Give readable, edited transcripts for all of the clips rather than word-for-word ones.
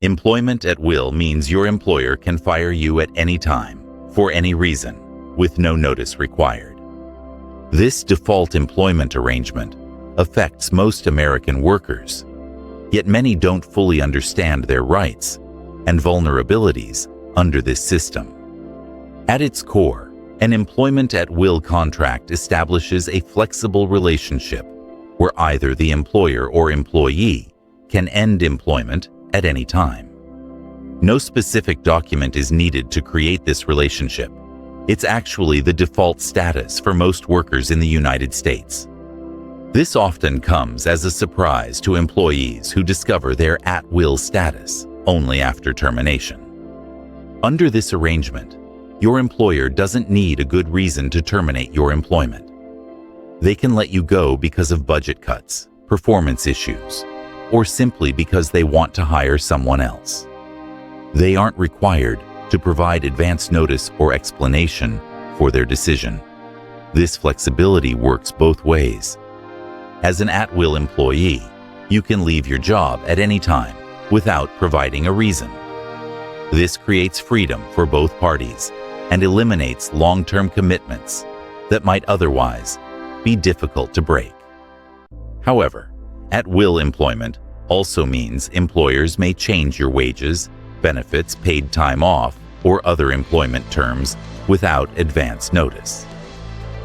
Employment at will means your employer can fire you at any time, for any reason, with no notice required. This default employment arrangement affects most American workers, yet many don't fully understand their rights and vulnerabilities under this system. At its core, an employment at will contract establishes a flexible relationship where either the employer or employee can end employment at any time. No specific document is needed to create this relationship. It's actually the default status for most workers in the United States. This often comes as a surprise to employees who discover their at-will status only after termination. Under this arrangement, your employer doesn't need a good reason to terminate your employment. They can let you go because of budget cuts, performance issues, or simply because they want to hire someone else. They aren't required to provide advance notice or explanation for their decision. This flexibility works both ways. As an at-will employee, you can leave your job at any time without providing a reason. This creates freedom for both parties and eliminates long-term commitments that might otherwise be difficult to break. However, at-will employment also means employers may change your wages, benefits, paid time off, or other employment terms without advance notice.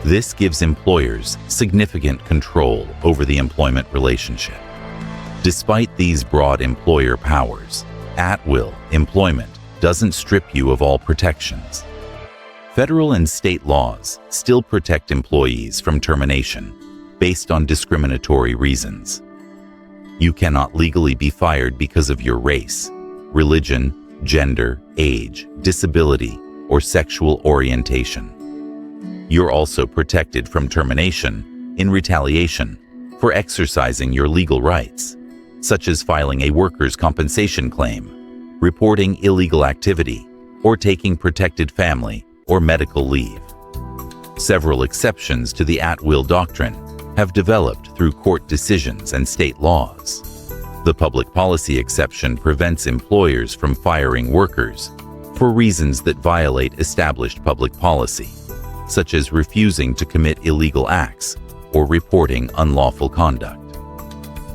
This gives employers significant control over the employment relationship. Despite these broad employer powers, at-will employment doesn't strip you of all protections. Federal and state laws still protect employees from termination based on discriminatory reasons. You cannot legally be fired because of your race, religion, gender, age, disability, or sexual orientation. You're also protected from termination in retaliation for exercising your legal rights, such as filing a workers' compensation claim, reporting illegal activity, or taking protected family or medical leave. Several exceptions to the at-will doctrine have developed through court decisions and state laws. The public policy exception prevents employers from firing workers for reasons that violate established public policy, such as refusing to commit illegal acts or reporting unlawful conduct.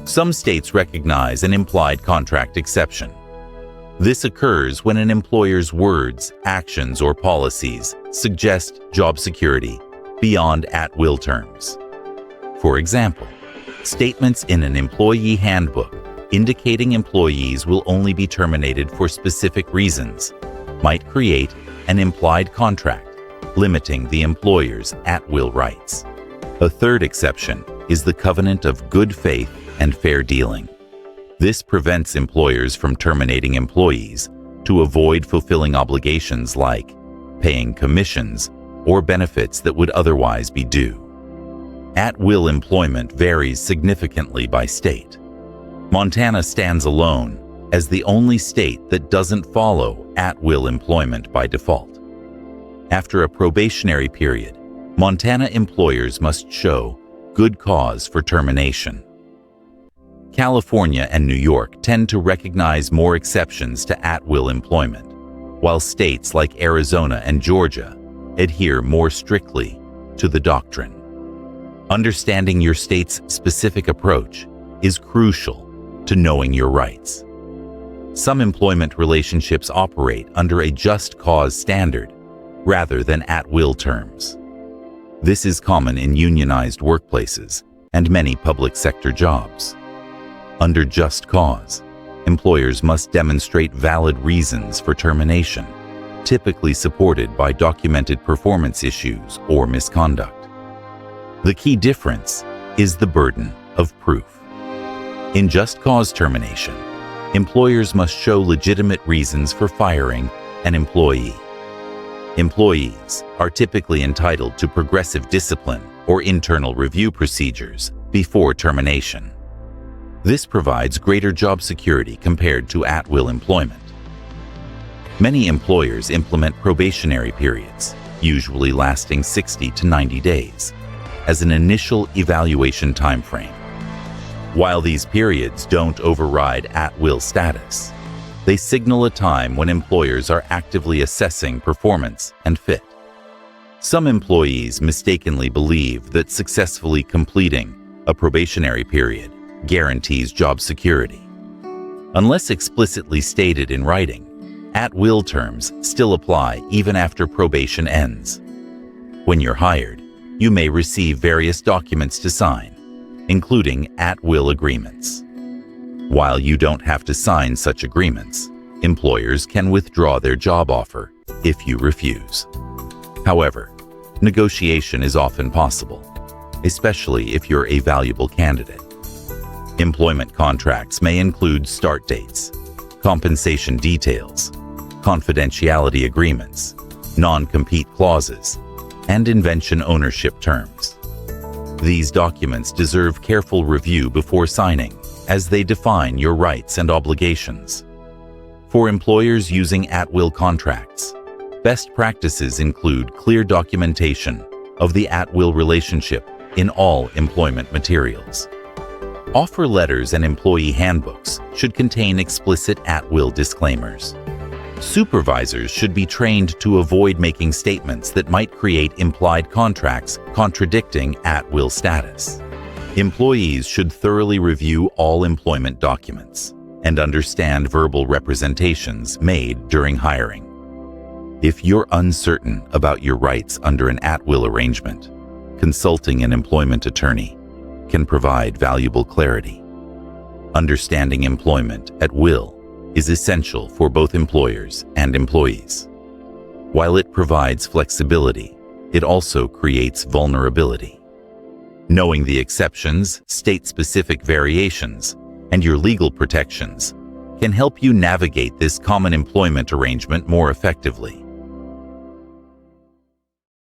Some states recognize an implied contract exception. This occurs when an employer's words, actions, or policies suggest job security beyond at-will terms. For example, statements in an employee handbook indicating employees will only be terminated for specific reasons might create an implied contract limiting the employer's at-will rights. A third exception is the covenant of good faith and fair dealing. This prevents employers from terminating employees to avoid fulfilling obligations like paying commissions or benefits that would otherwise be due. At-will employment varies significantly by state. Montana stands alone as the only state that doesn't follow at-will employment by default. After a probationary period, Montana employers must show good cause for termination. California and New York tend to recognize more exceptions to at-will employment, while states like Arizona and Georgia adhere more strictly to the doctrine. Understanding your state's specific approach is crucial to knowing your rights. Some employment relationships operate under a just cause standard rather than at-will terms. This is common in unionized workplaces and many public sector jobs. Under just cause, employers must demonstrate valid reasons for termination, typically supported by documented performance issues or misconduct. The key difference is the burden of proof. In just cause termination, employers must show legitimate reasons for firing an employee. Employees are typically entitled to progressive discipline or internal review procedures before termination. This provides greater job security compared to at-will employment. Many employers implement probationary periods, usually lasting 60 to 90 days, as an initial evaluation timeframe. While these periods don't override at-will status, They signal a time when employers are actively assessing performance and fit. Some employees mistakenly believe that successfully completing a probationary period guarantees job security. Unless explicitly stated in writing, at-will terms still apply even after probation ends. When you're hired, you may receive various documents to sign, including at-will agreements. While you don't have to sign such agreements, employers can withdraw their job offer if you refuse. However, negotiation is often possible, especially if you're a valuable candidate. Employment contracts may include start dates, compensation details, confidentiality agreements, non-compete clauses, and invention ownership terms. These documents deserve careful review before signing, as they define your rights and obligations. For employers using at-will contracts, best practices include clear documentation of the at-will relationship in all employment materials. Offer letters and employee handbooks should contain explicit at-will disclaimers. Supervisors should be trained to avoid making statements that might create implied contracts contradicting at-will status. Employees should thoroughly review all employment documents and understand verbal representations made during hiring. If you're uncertain about your rights under an at-will arrangement, consulting an employment attorney can provide valuable clarity. Understanding employment at will is essential for both employers and employees. While it provides flexibility, it also creates vulnerability. Knowing the exceptions, state-specific variations, and your legal protections can help you navigate this common employment arrangement more effectively.